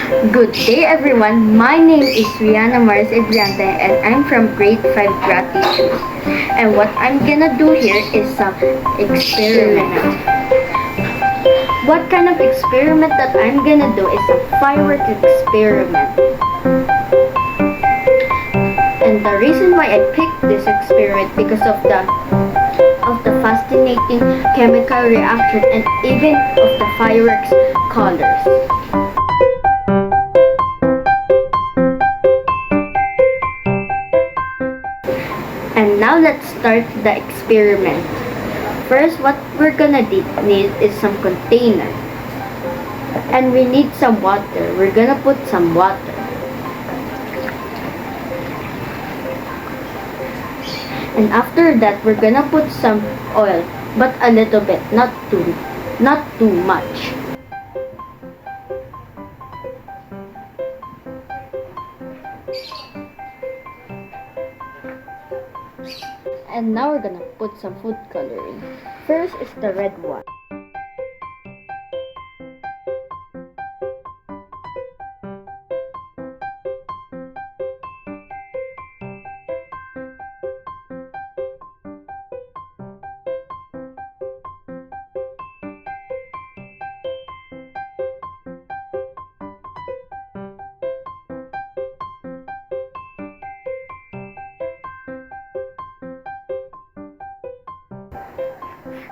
Good day everyone, my name is Rihanna Mars Edriante and I'm from grade 5 Gratitude. And what I'm gonna do here is some experiment. What kind of experiment that I'm gonna do is a firework experiment. And the reason why I picked this experiment because of the fascinating chemical reaction and even of the fireworks colors. And now let's start the experiment. First, what we're gonna need is some container. And we need some water. We're gonna put some water. And after that, we're gonna put some oil, but a little bit, not too much. And now we're gonna put some food coloring. First is the red one.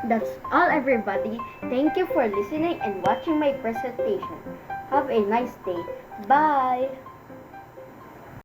That's all everybody. Thank you for listening and watching my presentation. Have a nice day. Bye!